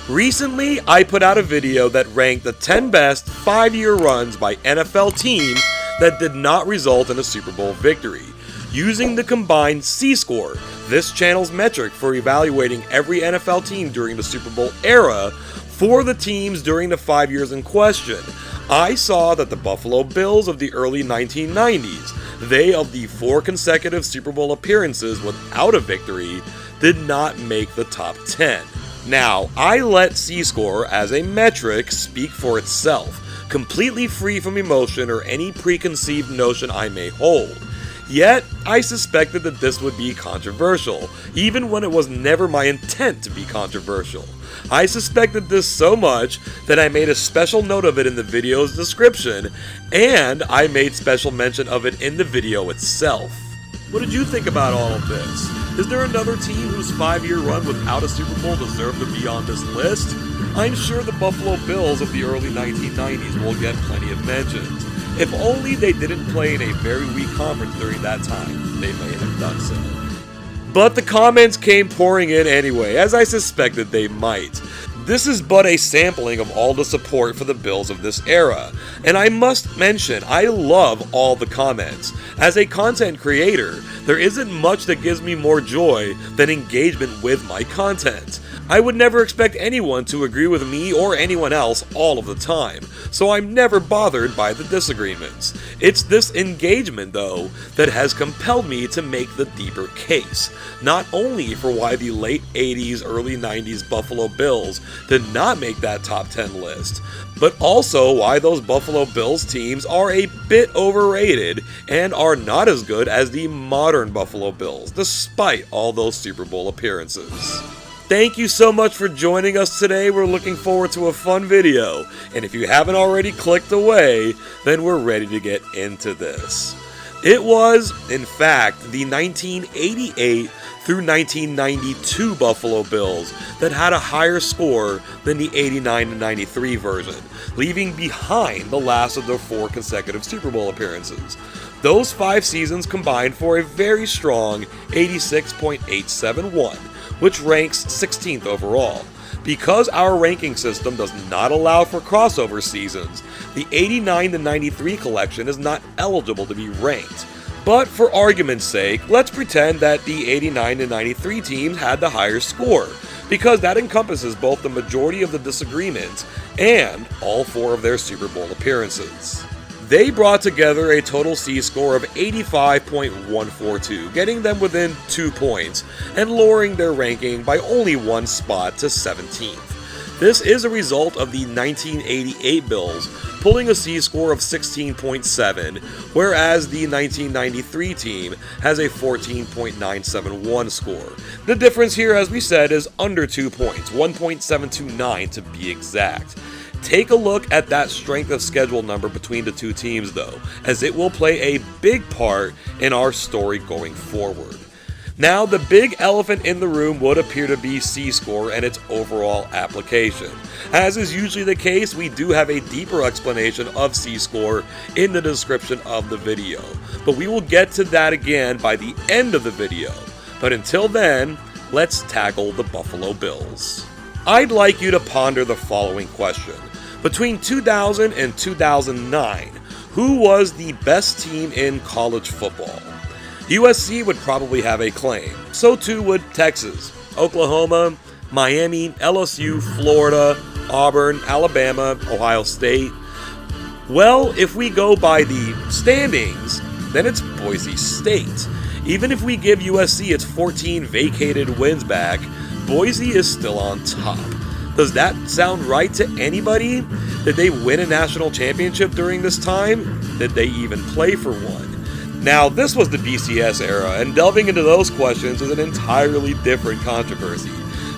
Recently, I put out a video that ranked the 10 best 5-year runs by NFL teams that did not result in a Super Bowl victory, using the combined C-score, this channel's metric for evaluating every NFL team during the Super Bowl era, for the teams during the 5 years in question. I saw that the Buffalo Bills of the early 1990s, they of the 4 consecutive Super Bowl appearances without a victory, did not make the top 10. Now, I let C-score as a metric speak for itself, completely free from emotion or any preconceived notion I may hold. Yet, I suspected that this would be controversial, even when it was never my intent to be controversial. I suspected this so much that I made a special note of it in the video's description, and I made special mention of it in the video itself. What did you think about all of this? Is there another team whose 5-year run without a Super Bowl deserved to be on this list? I'm sure the Buffalo Bills of the early 1990s will get plenty of mentions. If only they didn't play in a very weak conference during that time, they may have done so. But the comments came pouring in anyway, as I suspected they might. This is but a sampling of all the support for the Bills of this era, and I must mention I love all the comments. As a content creator, there isn't much that gives me more joy than engagement with my content. I would never expect anyone to agree with me or anyone else all of the time, so I'm never bothered by the disagreements. It's this engagement, though, that has compelled me to make the deeper case, not only for why the late 80s, early 90s Buffalo Bills did not make that top 10 list, but also why those Buffalo Bills teams are a bit overrated and are not as good as the modern Buffalo Bills, despite all those Super Bowl appearances. Thank you so much for joining us today. We're looking forward to a fun video, and if you haven't already clicked away, then we're ready to get into this. It was, in fact, the 1988 through 1992 Buffalo Bills that had a higher score than the 89-93 version, leaving behind the last of their 4 consecutive Super Bowl appearances. Those 5 seasons combined for a very strong 86.871, which ranks 16th overall. Because our ranking system does not allow for crossover seasons, the 89-93 collection is not eligible to be ranked. But for argument's sake, let's pretend that the 89-93 teams had the higher score, because that encompasses both the majority of the disagreements and all 4 of their Super Bowl appearances. They brought together a total C-score of 85.142, getting them within 2 points, and lowering their ranking by only 1 spot to 17th. This is a result of the 1988 Bills pulling a C-score of 16.7, whereas the 1993 team has a 14.971 score. The difference here, as we said, is under 2 points, 1.729 to be exact. Take a look at that strength of schedule number between the 2 teams though, as it will play a big part in our story going forward. Now, the big elephant in the room would appear to be C-score and its overall application. As is usually the case, we do have a deeper explanation of C-score in the description of the video, but we will get to that again by the end of the video. But until then, let's tackle the Buffalo Bills. I'd like you to ponder the following question. Between 2000 and 2009, who was the best team in college football? USC would probably have a claim. So too would Texas, Oklahoma, Miami, LSU, Florida, Auburn, Alabama, Ohio State. Well, if we go by the standings, then it's Boise State. Even if we give USC its 14 vacated wins back, Boise is still on top. Does that sound right to anybody? Did they win a national championship during this time? Did they even play for one? Now, this was the BCS era, and delving into those questions is an entirely different controversy.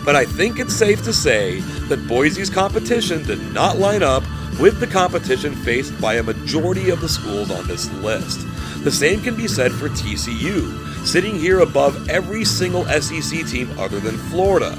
But I think it's safe to say that Boise's competition did not line up with the competition faced by a majority of the schools on this list. The same can be said for TCU, sitting here above every single SEC team other than Florida.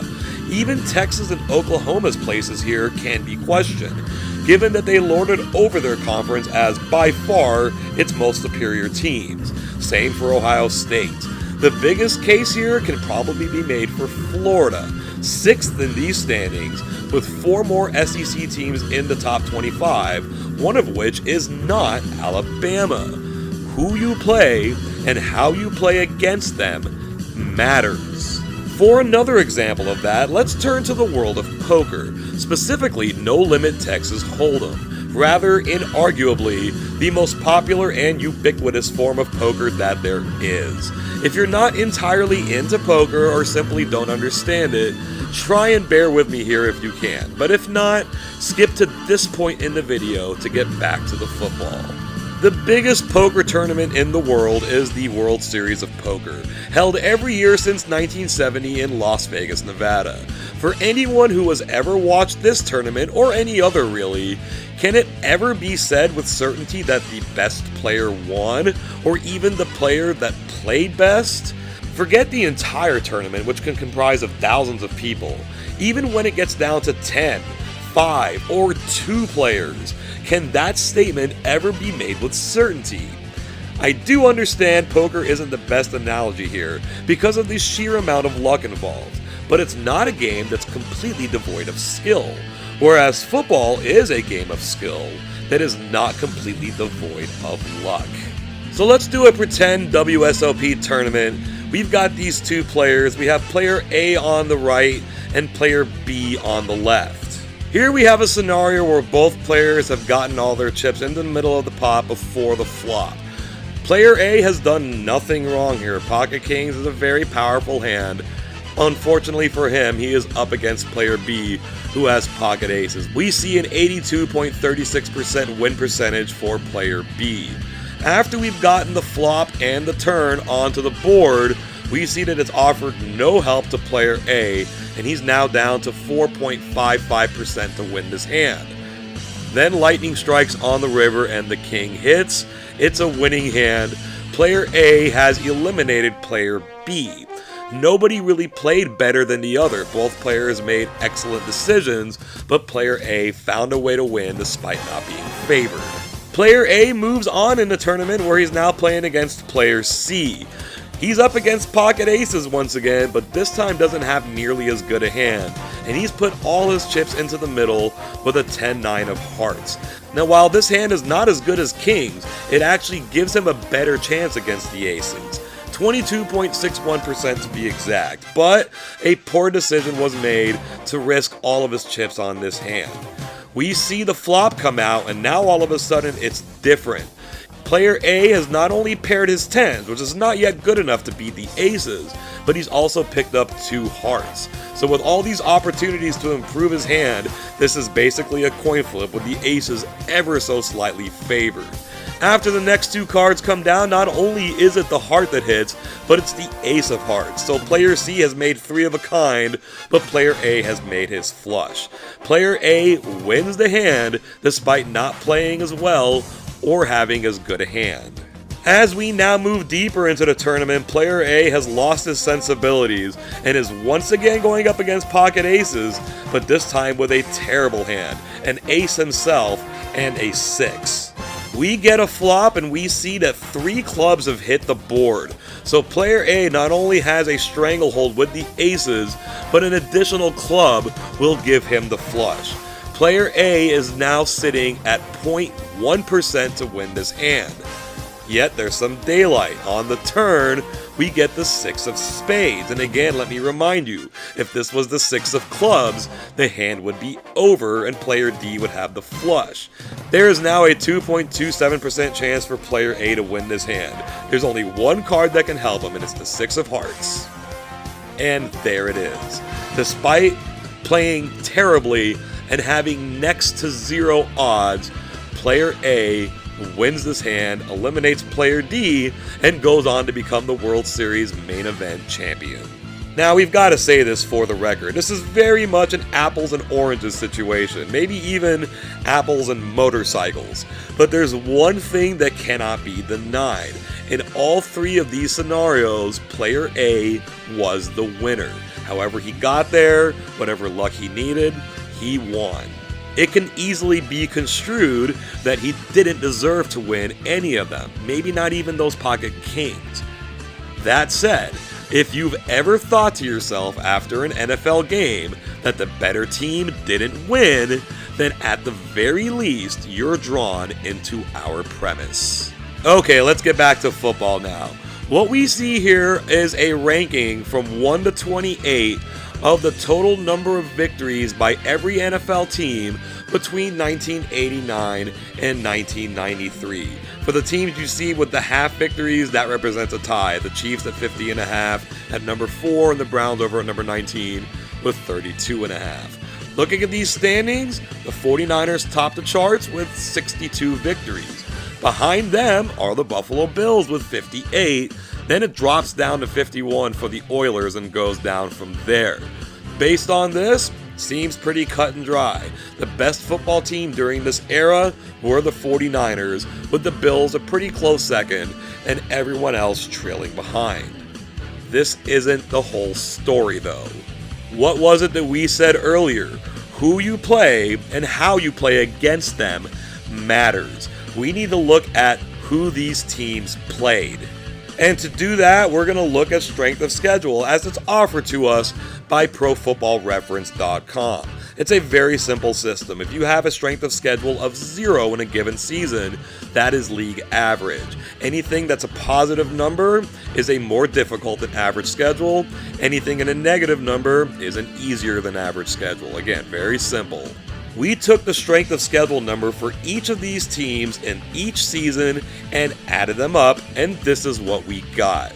Even Texas and Oklahoma's places here can be questioned, given that they lorded over their conference as by far its most superior teams. Same for Ohio State. The biggest case here can probably be made for Florida, 6th in these standings, with 4 more SEC teams in the top 25, one of which is not Alabama. Who you play and how you play against them matters. For another example of that, let's turn to the world of poker, specifically No Limit Texas Hold'em, rather inarguably the most popular and ubiquitous form of poker that there is. If you're not entirely into poker or simply don't understand it, try and bear with me here if you can, but if not, skip to this point in the video to get back to the football. The biggest poker tournament in the world is the World Series of Poker, held every year since 1970 in Las Vegas, Nevada. For anyone who has ever watched this tournament, or any other really, can it ever be said with certainty that the best player won, or even the player that played best? Forget the entire tournament, which can comprise of thousands of people. Even when it gets down to 10, 5, or 2 players, can that statement ever be made with certainty? I do understand poker isn't the best analogy here because of the sheer amount of luck involved, but it's not a game that's completely devoid of skill, whereas football is a game of skill that is not completely devoid of luck. So let's do a pretend WSOP tournament. We've got these 2 players. We have player A on the right and player B on the left. Here we have a scenario where both players have gotten all their chips into the middle of the pot before the flop. Player A has done nothing wrong here. Pocket Kings is a very powerful hand. Unfortunately for him, he is up against player B, who has pocket aces. We see an 82.36% win percentage for player B. After we've gotten the flop and the turn onto the board, we see that it's offered no help to player A, and he's now down to 4.55% to win this hand. Then lightning strikes on the river and the king hits. It's a winning hand. Player A has eliminated player B. Nobody really played better than the other. Both players made excellent decisions, but player A found a way to win despite not being favored. Player A moves on in the tournament where he's now playing against player C. He's up against pocket aces once again, but this time doesn't have nearly as good a hand, and he's put all his chips into the middle with a 10-9 of hearts. Now while this hand is not as good as kings, it actually gives him a better chance against the aces. 22.61% to be exact, but a poor decision was made to risk all of his chips on this hand. We see the flop come out, and now all of a sudden it's different. Player A has not only paired his 10s, which is not yet good enough to beat the aces, but he's also picked up 2 hearts. So with all these opportunities to improve his hand, this is basically a coin flip with the aces ever so slightly favored. After the next 2 cards come down, not only is it the heart that hits, but it's the ace of hearts. So player C has made 3 of a kind, but player A has made his flush. Player A wins the hand despite not playing as well or having as good a hand. As we now move deeper into the tournament, player A has lost his sensibilities and is once again going up against pocket aces, but this time with a terrible hand, an ace himself and a 6. We get a flop and we see that 3 clubs have hit the board. So player A not only has a stranglehold with the aces, but an additional club will give him the flush. Player A is now sitting at 0.1% to win this hand. Yet there's some daylight. On the turn, we get the 6 of spades. And again, let me remind you, if this was the 6 of clubs, the hand would be over and player D would have the flush. There is now a 2.27% chance for player A to win this hand. There's only one card that can help him, and it's the 6 of hearts. And there it is. Despite playing terribly and having next to 0 odds, player A wins this hand, eliminates player D, and goes on to become the World Series main event champion. Now, we've got to say this for the record. This is very much an apples and oranges situation, maybe even apples and motorcycles. But there's one thing that cannot be denied. In all 3 of these scenarios, player A was the winner. However he got there, whatever luck he needed, he won. It can easily be construed that he didn't deserve to win any of them, maybe not even those pocket kings. That said, If you've ever thought to yourself after an NFL game that the better team didn't win, then at the very least, you're drawn into our premise. Okay, let's get back to football now. What we see here is a ranking from 1 to 28 of the total number of victories by every NFL team between 1989 and 1993. For the teams you see with the half victories, that represents a tie. The Chiefs at 50.5 at number 4, and the Browns over at number 19 with 32.5. Looking at these standings, the 49ers top the charts with 62 victories. Behind them are the Buffalo Bills with 58. Then it drops down to 51 for the Oilers and goes down from there. Based on this, seems pretty cut and dry. The best football team during this era were the 49ers, with the Bills a pretty close second and everyone else trailing behind. This isn't the whole story though. What was it that we said earlier? Who you play and how you play against them matters. We need to look at who these teams played. And to do that, we're going to look at strength of schedule as it's offered to us by ProFootballReference.com. It's a very simple system. If you have a strength of schedule of 0 in a given season, that is league average. Anything that's a positive number is a more difficult than average schedule. Anything in a negative number is an easier than average schedule. Again, very simple. We took the strength of schedule number for each of these teams in each season and added them up, and this is what we got.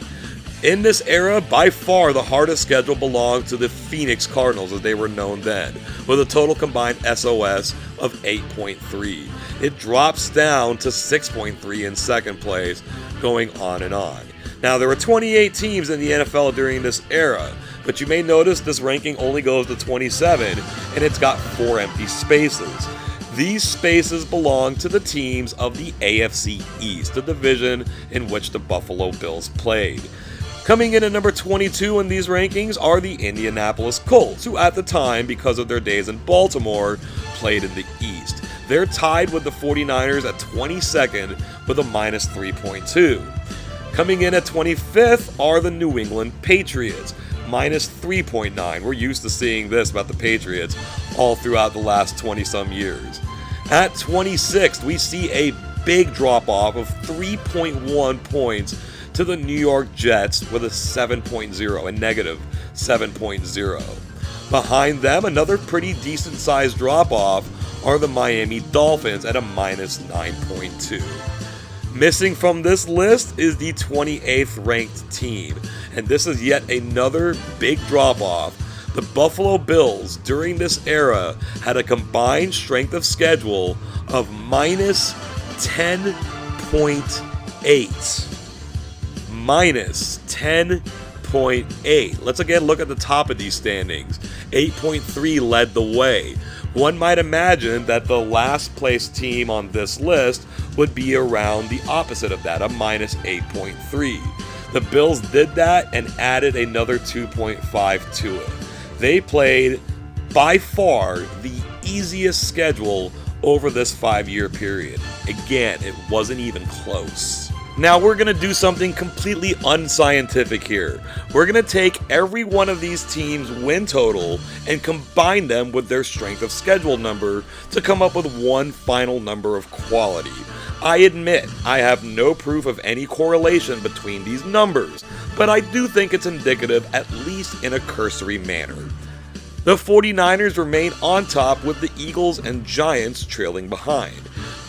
In this era, by far the hardest schedule belonged to the Phoenix Cardinals, as they were known then, with a total combined SOS of 8.3. It drops down to 6.3 in second place, going on and on. Now, there were 28 teams in the NFL during this era, but you may notice this ranking only goes to 27, and it's got 4 empty spaces. These spaces belong to the teams of the AFC East, the division in which the Buffalo Bills played. Coming in at number 22 in these rankings are the Indianapolis Colts, who at the time, because of their days in Baltimore, played in the East. They're tied with the 49ers at 22nd with a minus 3.2. Coming in at 25th are the New England Patriots, minus 3.9. We're used to seeing this about the Patriots all throughout the last 20-some years. At 26th, we see a big drop-off of 3.1 points to the New York Jets with a 7.0, a negative 7.0. Behind them, another pretty decent-sized drop-off are the Miami Dolphins at a minus 9.2. Missing from this list is the 28th ranked team, and this is yet another big drop-off. The Buffalo Bills during this era had a combined strength of schedule of minus 10.8. Minus 10.8. Let's again look at the top of these standings. 8.3 led the way. One might imagine that the last place team on this list would be around the opposite of that, a minus 8.3. The Bills did that and added another 2.5 to it. They played by far the easiest schedule over this 5-year period. Again, it wasn't even close. Now we're going to do something completely unscientific here. We're going to take every one of these teams' win total and combine them with their strength of schedule number to come up with one final number of quality. I admit I have no proof of any correlation between these numbers, but I do think it's indicative, at least in a cursory manner. The 49ers remain on top with the Eagles and Giants trailing behind.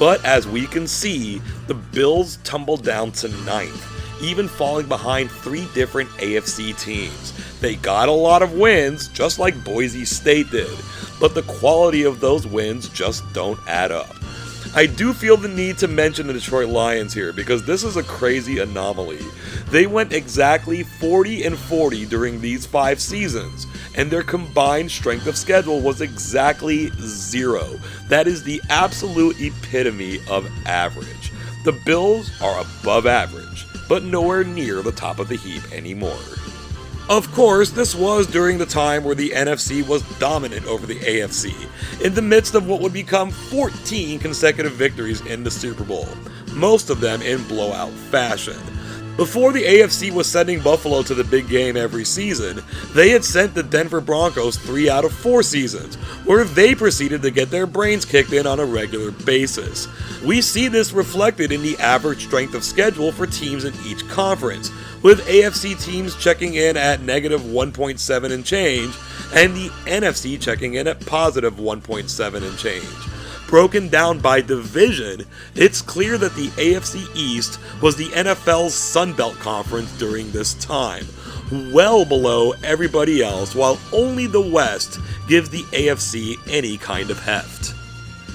But as we can see, the Bills tumbled down to 9th, even falling behind 3 different AFC teams. They got a lot of wins, just like Boise State did, but the quality of those wins just don't add up. I do feel the need to mention the Detroit Lions here because this is a crazy anomaly. They went exactly 40-40 during these 5 seasons, and their combined strength of schedule was exactly 0. That is the absolute epitome of average. The Bills are above average, but nowhere near the top of the heap anymore. Of course, this was during the time where the NFC was dominant over the AFC, in the midst of what would become 14 consecutive victories in the Super Bowl, most of them in blowout fashion. Before the AFC was sending Buffalo to the big game every season, they had sent the Denver Broncos 3 out of 4 seasons, where they proceeded to get their brains kicked in on a regular basis. We see this reflected in the average strength of schedule for teams in each conference, with AFC teams checking in at negative 1.7 and change, and the NFC checking in at positive 1.7 and change. Broken down by division, it's clear that the AFC East was the NFL's Sun Belt Conference during this time, well below everybody else, while only the West gives the AFC any kind of heft.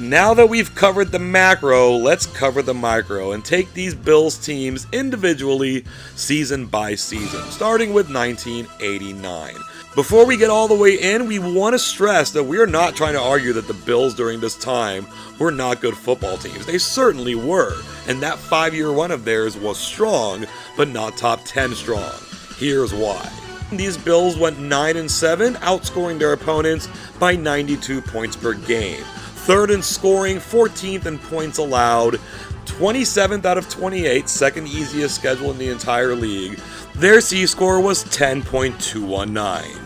Now that we've covered the macro, let's cover the micro and take these Bills teams individually, season by season, starting with 1989. Before we get all the way in, we want to stress that we are not trying to argue that the Bills during this time were not good football teams. They certainly were, and that 5-year run of theirs was strong, but not top 10 strong. Here's why. These Bills went 9-7, outscoring their opponents by 92 points per game. 3rd in scoring, 14th in points allowed, 27th out of 28, second easiest schedule in the entire league. Their C-score was 10.219.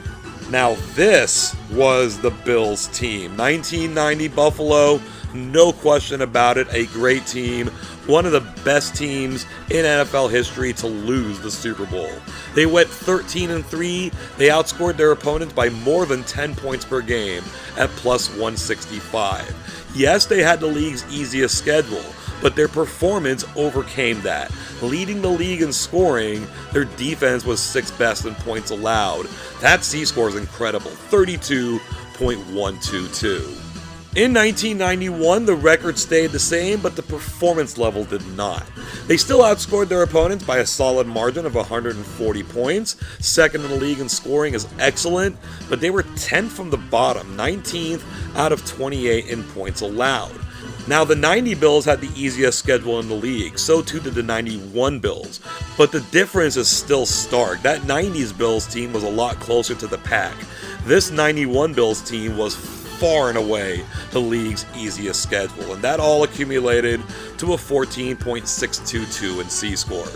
Now this was the Bills team. 1990 Buffalo, no question about it, a great team. One of the best teams in NFL history to lose the Super Bowl. They went 13-3, they outscored their opponents by more than 10 points per game at plus 165. Yes, they had the league's easiest schedule, but their performance overcame that. Leading the league in scoring, their defense was 6th best in points allowed. That C-score is incredible, 32.122. In 1991, the record stayed the same, but the performance level did not. They still outscored their opponents by a solid margin of 140 points. Second in the league in scoring is excellent, but they were 10th from the bottom, 19th out of 28 in points allowed. Now, the 90 Bills had the easiest schedule in the league, so too did the 91 Bills, but the difference is still stark. That 90s Bills team was a lot closer to the pack. This 91 Bills team was far and away the league's easiest schedule, and that all accumulated to a 14.622 in C-score.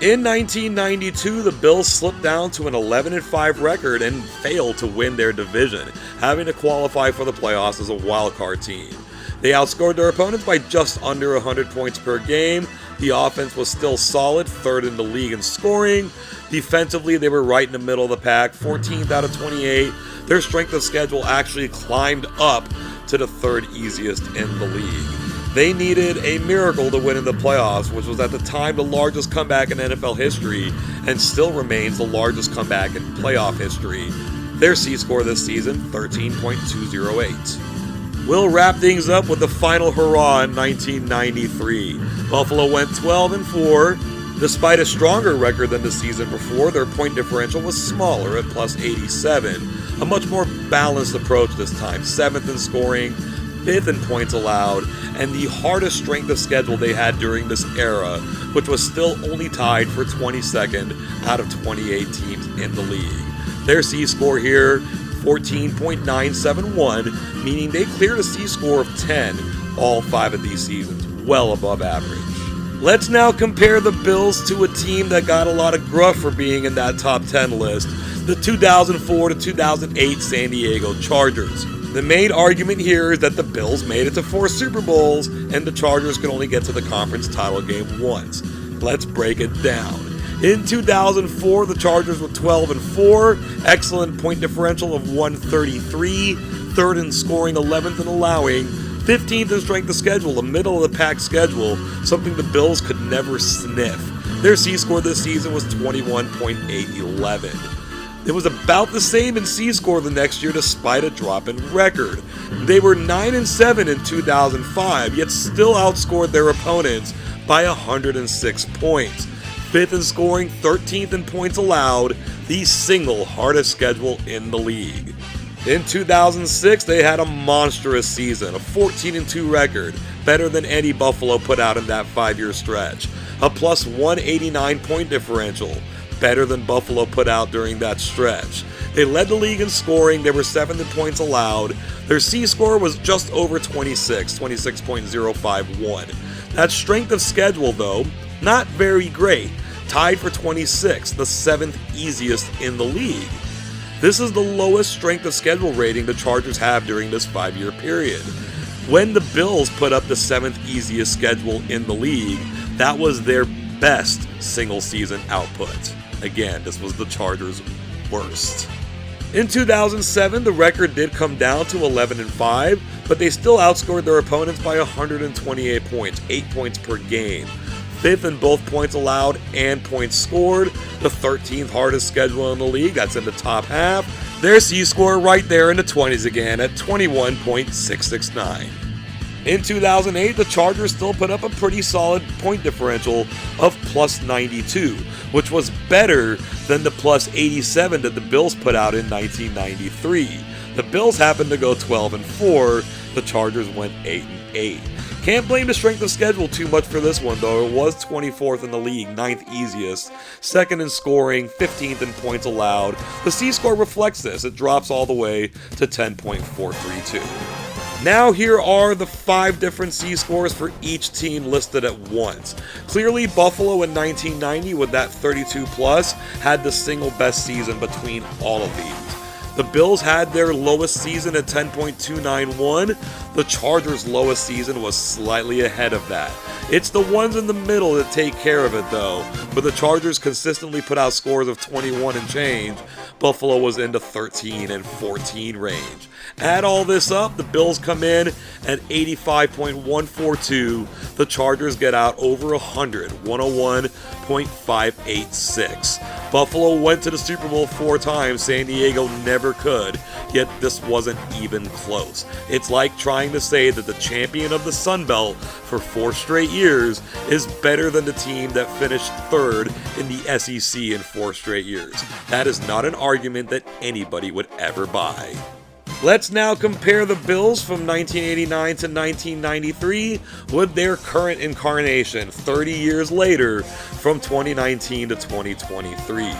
In 1992, the Bills slipped down to an 11-5 record and failed to win their division, having to qualify for the playoffs as a wildcard team. They outscored their opponents by just under 100 points per game. The offense was still solid, 3rd in the league in scoring. Defensively, they were right in the middle of the pack, 14th out of 28. Their strength of schedule actually climbed up to the 3rd easiest in the league. They needed a miracle to win in the playoffs, which was at the time the largest comeback in NFL history and still remains the largest comeback in playoff history. Their C-score this season, 13.208. We'll wrap things up with the final hurrah in 1993. Buffalo went 12-4. Despite a stronger record than the season before, their point differential was smaller at plus 87. A much more balanced approach this time, 7th in scoring, 5th in points allowed, and the hardest strength of schedule they had during this era, which was still only tied for 22nd out of 28 teams in the league. Their C-score here, 14.971, meaning they cleared a C-score of 10 all 5 of these seasons, well above average. Let's now compare the Bills to a team that got a lot of gruff for being in that top 10 list, the 2004 to 2008 San Diego Chargers. The main argument here is that the Bills made it to 4 Super Bowls and the Chargers could only get to the conference title game once. Let's break it down. In 2004, the Chargers were 12-4, excellent point differential of 133, 3rd in scoring, 11th in allowing, 15th in strength of schedule, a middle-of-the-pack schedule, something the Bills could never sniff. Their C-score this season was 21.811. It was about the same in C-score the next year despite a drop in record. They were 9-7 in 2005, yet still outscored their opponents by 106 points. 5th in scoring, 13th in points allowed, the single hardest schedule in the league. In 2006, they had a monstrous season, a 14-2 record, better than any Buffalo put out in that 5-year stretch. A plus 189 point differential, better than Buffalo put out during that stretch. They led the league in scoring, they were 7th in points allowed. Their C-score was just over 26.051. That strength of schedule, though, not very great. tied for 26th, the 7th easiest in the league. This is the lowest strength of schedule rating the Chargers have during this 5-year period. When the Bills put up the 7th easiest schedule in the league, that was their best single season output. Again, this was the Chargers' worst. In 2007, the record did come down to 11-5, but they still outscored their opponents by 128 points, 8 points per game. 5th in both points allowed and points scored, the 13th hardest schedule in the league, that's in the top half. Their C-score right there in the 20s again at 21.669. In 2008, the Chargers still put up a pretty solid point differential of plus 92, which was better than the plus 87 that the Bills put out in 1993. The Bills happened to go 12-4, the Chargers went 8-8. Can't blame the strength of schedule too much for this one though. It was 24th in the league, 9th easiest, 2nd in scoring, 15th in points allowed. The C-score reflects this. It drops all the way to 10.432. Now here are the 5 different C-scores for each team listed at once. Clearly Buffalo in 1990 with that 32 plus had the single best season between all of these. The Bills had their lowest season at 10.291. The Chargers' lowest season was slightly ahead of that. It's the ones in the middle that take care of it though, but the Chargers consistently put out scores of 21 and change. Buffalo was in the 13 and 14 range. Add all this up, the Bills come in at 85.142. The Chargers get out over 100, 101.586. Buffalo went to the Super Bowl 4 times, San Diego never could, yet this wasn't even close. It's like trying to say that the champion of the Sun Belt for 4 straight years is better than the team that finished 3rd in the SEC in 4 straight years. That is not an argument that anybody would ever buy. Let's now compare the Bills from 1989 to 1993 with their current incarnation 30 years later from 2019 to 2023.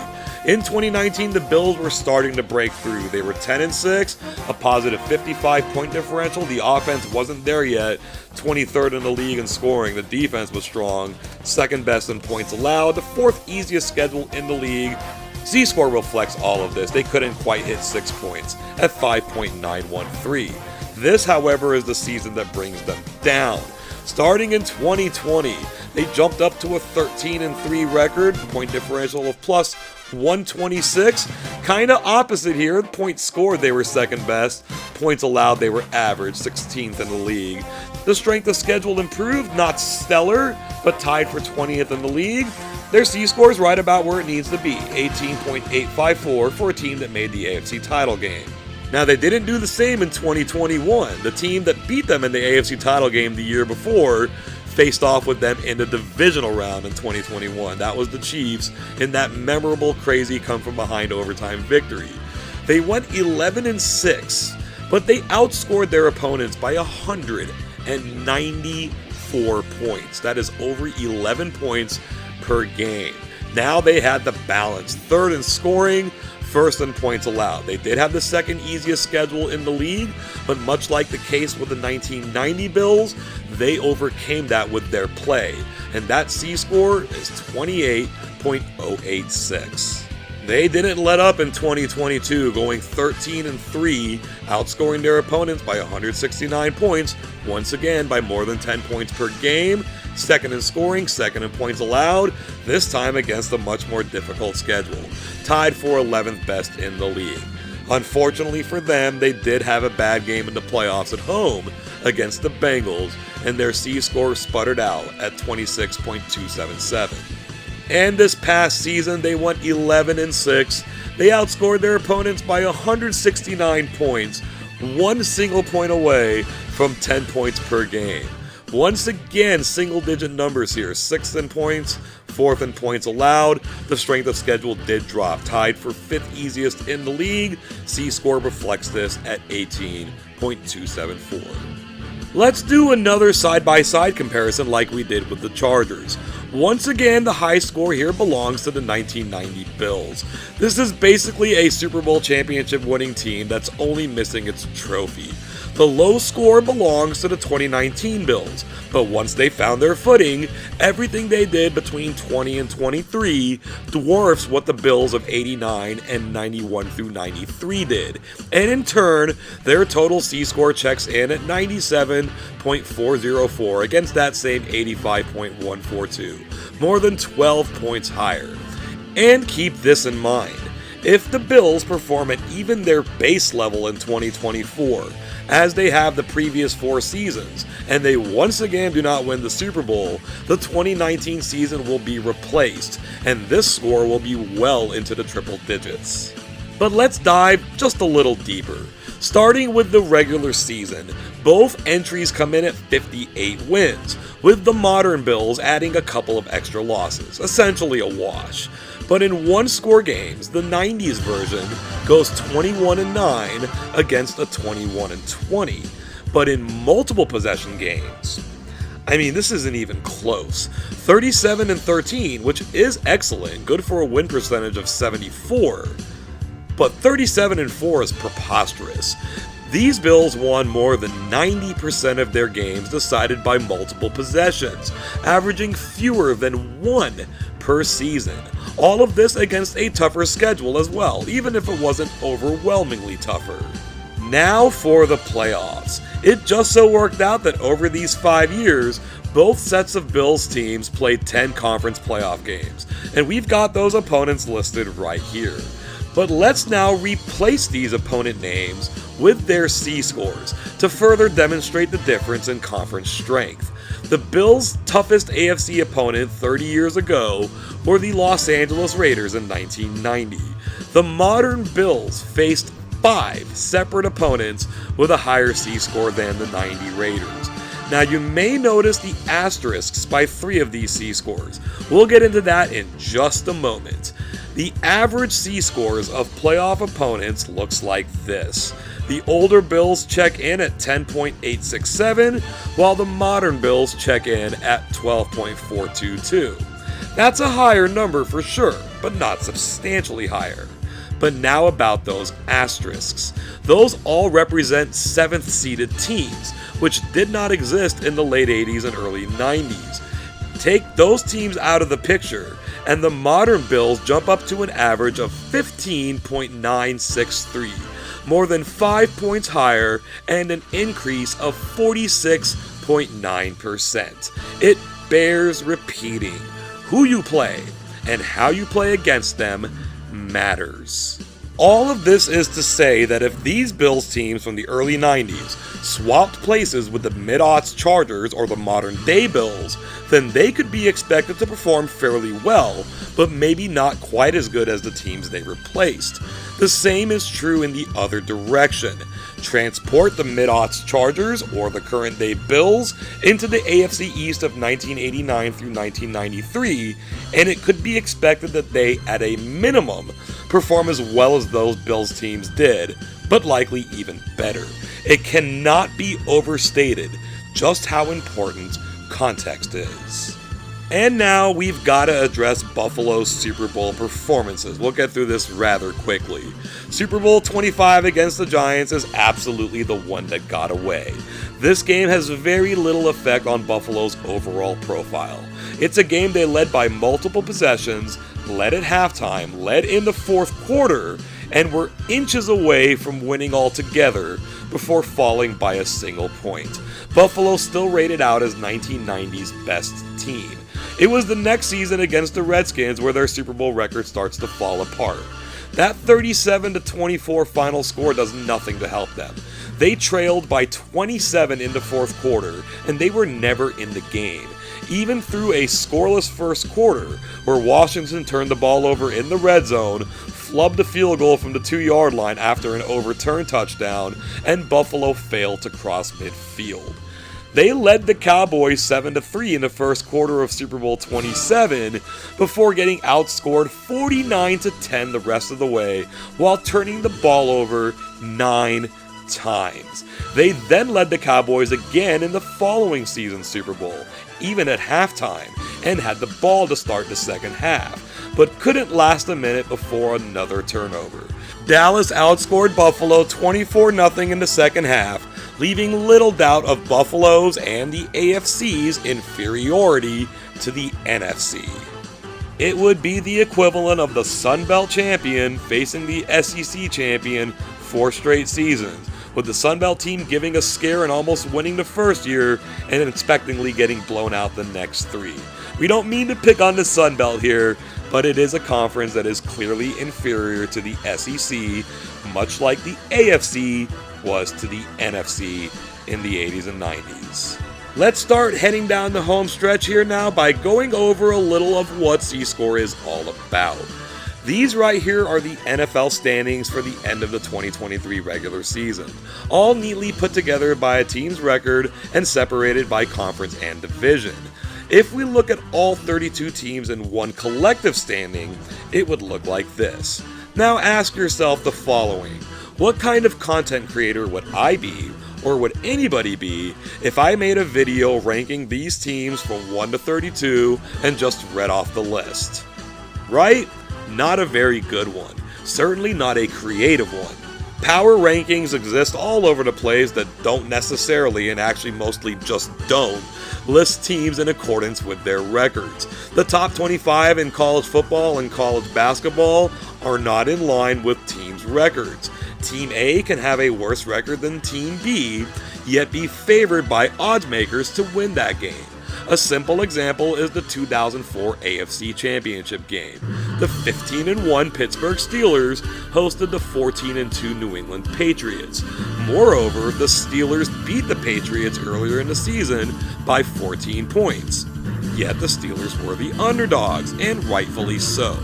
In 2019, the Bills were starting to break through. They were 10-6, a positive 55-point differential. The offense wasn't there yet, 23rd in the league in scoring. The defense was strong, 2nd best in points allowed, the 4th easiest schedule in the league. Z-score reflects all of this. They couldn't quite hit 6 points at 5.913. This, however, is the season that brings them down. Starting in 2020, they jumped up to a 13-3 record, point differential of plus 126. Kinda opposite here. Points scored, they were 2nd best. Points allowed, they were average, 16th in the league. The strength of schedule improved, not stellar, but tied for 20th in the league. Their C-score is right about where it needs to be, 18.854 for a team that made the AFC title game. Now, they didn't do the same in 2021. The team that beat them in the AFC title game the year before faced off with them in the divisional round in 2021. That was the Chiefs in that memorable, crazy come-from-behind overtime victory. They went 11-6, but they outscored their opponents by 194 points. That is over 11 points per game. Now they had the balance, 3rd in scoring, 1st in points allowed. They did have the 2nd easiest schedule in the league, but much like the case with the 1990 Bills, they overcame that with their play, and that C-score is 28.086. They didn't let up in 2022, going 13-3, outscoring their opponents by 169 points, once again by more than 10 points per game. 2nd in scoring, 2nd in points allowed, this time against a much more difficult schedule. Tied for 11th best in the league. Unfortunately for them, they did have a bad game in the playoffs at home against the Bengals, and their C-score sputtered out at 26.277. And this past season, they went 11-6. They outscored their opponents by 169 points, 1 single point away from 10 points per game. Once again, single-digit numbers here, 6th in points, 4th in points allowed. The strength of schedule did drop, tied for 5th easiest in the league. C-score reflects this at 18.274. Let's do another side-by-side comparison like we did with the Chargers. Once again, the high score here belongs to the 1990 Bills. This is basically a Super Bowl championship winning team that's only missing its trophy. The low score belongs to the 2019 Bills, but once they found their footing, everything they did between 20 and 23 dwarfs what the Bills of 89 and 91 through 93 did, and in turn, their total C-score checks in at 97.404 against that same 85.142, more than 12 points higher. And keep this in mind, if the Bills perform at even their base level in 2024, as they have the previous 4 seasons, and they once again do not win the Super Bowl, the 2019 season will be replaced, and this score will be well into the triple digits. But let's dive just a little deeper. Starting with the regular season, both entries come in at 58 wins, with the modern Bills adding a couple of extra losses, essentially a wash. But in one-score games, the 90s version goes 21-9 against a 21-20. But in multiple possession games, this isn't even close. 37-13, which is excellent, good for a win percentage of 74. But 37-4 is preposterous. These Bills won more than 90% of their games decided by multiple possessions, averaging fewer than 1 per season. All of this against a tougher schedule as well, even if it wasn't overwhelmingly tougher. Now for the playoffs. It just so worked out that over these 5 years, both sets of Bills teams played 10 conference playoff games, and we've got those opponents listed right here. But let's now replace these opponent names with their C-scores to further demonstrate the difference in conference strength. The Bills' toughest AFC opponent 30 years ago were the Los Angeles Raiders in 1990. The modern Bills faced 5 separate opponents with a higher C-score than the 90 Raiders. Now you may notice the asterisks by 3 of these C-scores. We'll get into that in just a moment. The average C-scores of playoff opponents looks like this. The older Bills check in at 10.867, while the modern Bills check in at 12.422. That's a higher number for sure, but not substantially higher. But now about those asterisks. Those all represent 7th seeded teams, which did not exist in the late 80s and early 90s. Take those teams out of the picture, and the modern Bills jump up to an average of 15.963, more than 5 points higher and an increase of 46.9%. It bears repeating. Who you play and how you play against them matters. All of this is to say that if these Bills teams from the early 90s swapped places with the mid-aughts Chargers or the modern-day Bills, then they could be expected to perform fairly well, but maybe not quite as good as the teams they replaced. The same is true in the other direction. Transport the mid-aughts Chargers or the current-day Bills into the AFC East of 1989 through 1993, and it could be expected that they, at a minimum, perform as well as those Bills teams did, but likely even better. It cannot be overstated just how important context is. And now we've got to address Buffalo's Super Bowl performances. We'll get through this rather quickly. Super Bowl 25 against the Giants is absolutely the one that got away. This game has very little effect on Buffalo's overall profile. It's a game they led by multiple possessions, led at halftime, led in the fourth quarter, and were inches away from winning altogether before falling by a single point. Buffalo still rated out as 1990's best team. It was the next season against the Redskins where their Super Bowl record starts to fall apart. That 37-24 final score does nothing to help them. They trailed by 27 in the fourth quarter, and they were never in the game. Even through a scoreless first quarter, where Washington turned the ball over in the red zone, flubbed a field goal from the 2-yard line after an overturned touchdown, and Buffalo failed to cross midfield. They led the Cowboys 7-3 in the first quarter of Super Bowl 27 before getting outscored 49-10 the rest of the way while turning the ball over 9 times. They then led the Cowboys again in the following season's Super Bowl, even at halftime, and had the ball to start the second half, but couldn't last a minute before another turnover. Dallas outscored Buffalo 24-0 in the second half, leaving little doubt of Buffalo's and the AFC's inferiority to the NFC. It would be the equivalent of the Sun Belt champion facing the SEC champion 4 straight seasons, with the Sun Belt team giving a scare and almost winning the first year and unexpectedly getting blown out the next 3. We don't mean to pick on the Sun Belt here, but it is a conference that is clearly inferior to the SEC, much like the AFC was to the NFC in the 80s and 90s. Let's start heading down the home stretch here now by going over a little of what C-Score is all about. These right here are the NFL standings for the end of the 2023 regular season, all neatly put together by a team's record and separated by conference and division. If we look at all 32 teams in one collective standing, it would look like this. Now ask yourself the following: what kind of content creator would I be, or would anybody be, if I made a video ranking these teams from 1 to 32 and just read off the list? Right? Not a very good one. Certainly not a creative one. Power rankings exist all over the place that don't necessarily, and actually mostly just don't, list teams in accordance with their records. The top 25 in college football and college basketball are not in line with teams' records. Team A can have a worse record than Team B, yet be favored by odds makers to win that game. A simple example is the 2004 AFC Championship game. The 15-1 Pittsburgh Steelers hosted the 14-2 New England Patriots. Moreover, the Steelers beat the Patriots earlier in the season by 14 points. Yet the Steelers were the underdogs, and rightfully so.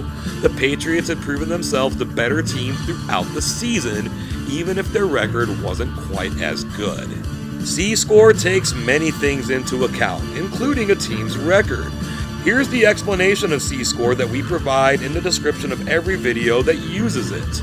The Patriots had proven themselves the better team throughout the season, even if their record wasn't quite as good. C-Score takes many things into account, including a team's record. Here's the explanation of C-Score that we provide in the description of every video that uses it.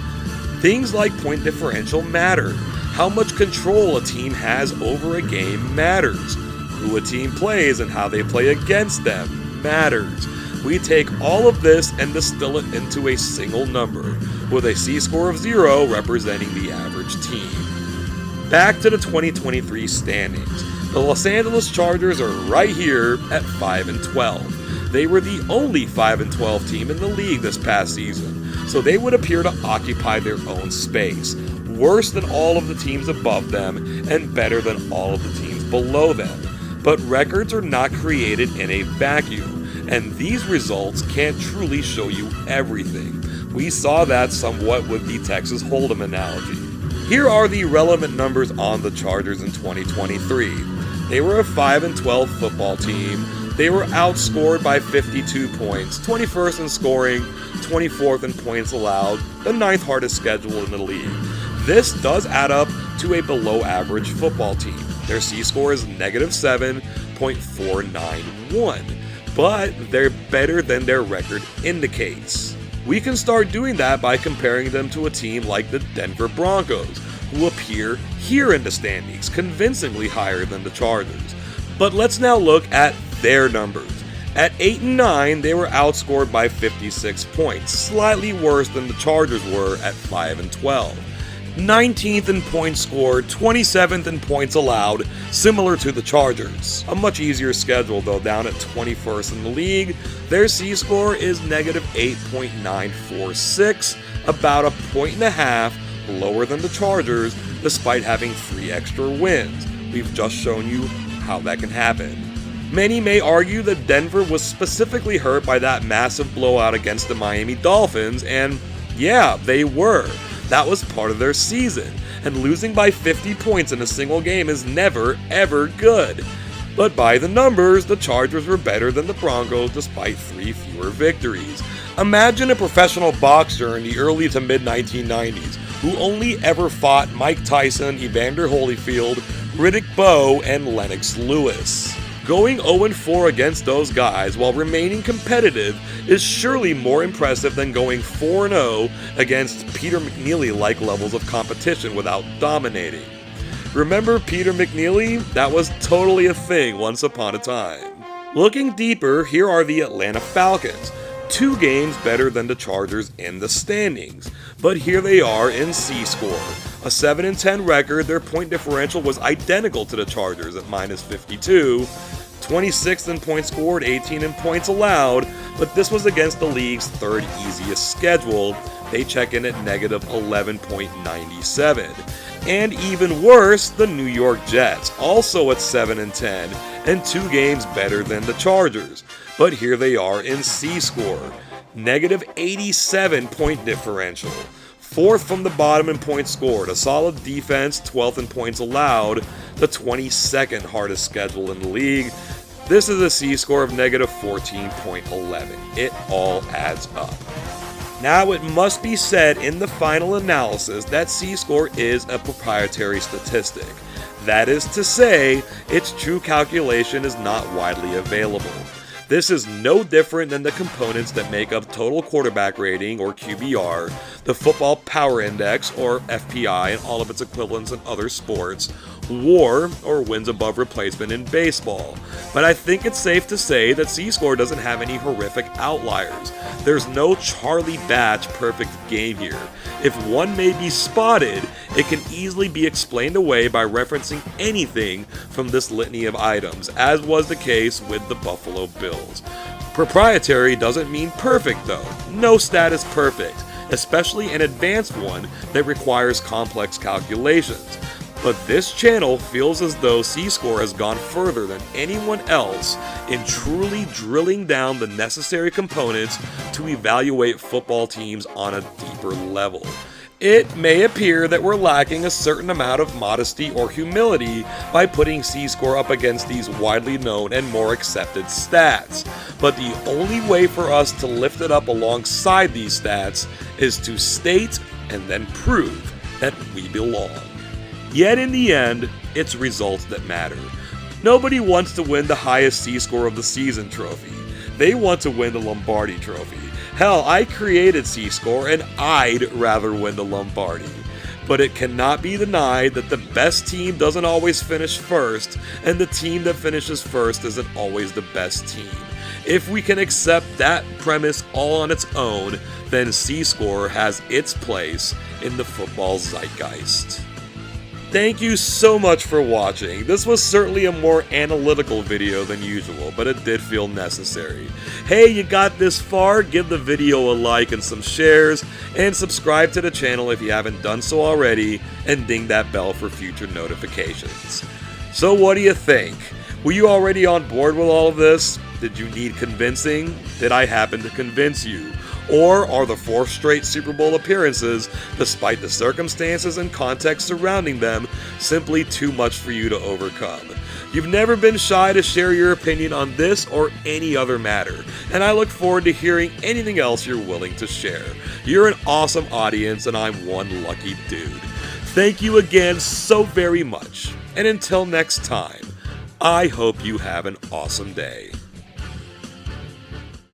Things like point differential matter. How much control a team has over a game matters. Who a team plays and how they play against them matters. We take all of this and distill it into a single number, with a C-Score of 0 representing the average team. Back to the 2023 standings. The Los Angeles Chargers are right here at 5-12. They were the only 5-12 team in the league this past season, so they would appear to occupy their own space, worse than all of the teams above them and better than all of the teams below them. But records are not created in a vacuum, and these results can't truly show you everything. We saw that somewhat with the Texas Hold'em analogy. Here are the relevant numbers on the Chargers in 2023. They were a 5-12 football team. They were outscored by 52 points, 21st in scoring, 24th in points allowed, the 9th hardest schedule in the league. This does add up to a below average football team. Their C-score is -7.491, but they're better than their record indicates. We can start doing that by comparing them to a team like the Denver Broncos, who appear here in the standings, convincingly higher than the Chargers. But let's now look at their numbers. At 8-9, they were outscored by 56 points, slightly worse than the Chargers were at 5-12. 19th in points scored, 27th in points allowed, similar to the Chargers. A much easier schedule though, down at 21st in the league. Their C-score is -8.946, about a point and a half lower than the Chargers, despite having 3 extra wins. We've just shown you how that can happen. Many may argue that Denver was specifically hurt by that massive blowout against the Miami Dolphins, and yeah, they were. That was part of their season, and losing by 50 points in a single game is never, ever good. But by the numbers, the Chargers were better than the Broncos despite 3 fewer victories. Imagine a professional boxer in the early to mid-1990s who only ever fought Mike Tyson, Evander Holyfield, Riddick Bowe, and Lennox Lewis. Going 0-4 against those guys while remaining competitive is surely more impressive than going 4-0 against Peter McNeely-like levels of competition without dominating. Remember Peter McNeely? That was totally a thing once upon a time. Looking deeper, here are the Atlanta Falcons. 2 games better than the Chargers in the standings, but here they are in C-score. A 7-10 record, their point differential was identical to the Chargers at -52, 26th in points scored, 18 in points allowed, but this was against the league's third easiest schedule. They check in at -11.97. And even worse, the New York Jets, also at 7-10, and 2 games better than the Chargers. But here they are in C-score, -87 point differential. 4th from the bottom in points scored, a solid defense, 12th in points allowed, the 22nd hardest schedule in the league. This is a C-score of -14.11. It all adds up. Now it must be said in the final analysis that C-score is a proprietary statistic. That is to say, its true calculation is not widely available. This is no different than the components that make up total quarterback rating, or QBR, the football power index, or FPI, and all of its equivalents in other sports, WAR, or wins above replacement in baseball. But I think it's safe to say that C-score doesn't have any horrific outliers. There's no Charlie Batch perfect game here. If one may be spotted, it can easily be explained away by referencing anything from this litany of items, as was the case with the Buffalo Bills. Proprietary doesn't mean perfect though. No stat is perfect, especially an advanced one that requires complex calculations. But this channel feels as though C-score has gone further than anyone else in truly drilling down the necessary components to evaluate football teams on a deeper level. It may appear that we're lacking a certain amount of modesty or humility by putting C-score up against these widely known and more accepted stats, but the only way for us to lift it up alongside these stats is to state and then prove that we belong. Yet in the end, it's results that matter. Nobody wants to win the highest C-score of the season trophy. They want to win the Lombardi trophy. Hell, I created C-score and I'd rather win the Lombardi. But it cannot be denied that the best team doesn't always finish first, and the team that finishes first isn't always the best team. If we can accept that premise all on its own, then C-score has its place in the football zeitgeist. Thank you so much for watching. This was certainly a more analytical video than usual, but it did feel necessary. Hey, you got this far? Give the video a like and some shares, and subscribe to the channel if you haven't done so already, and ding that bell for future notifications. So what do you think? Were you already on board with all of this? Did you need convincing? Did I happen to convince you? Or are the 4 straight Super Bowl appearances, despite the circumstances and context surrounding them, simply too much for you to overcome? You've never been shy to share your opinion on this or any other matter, and I look forward to hearing anything else you're willing to share. You're an awesome audience, and I'm one lucky dude. Thank you again so very much, and until next time, I hope you have an awesome day.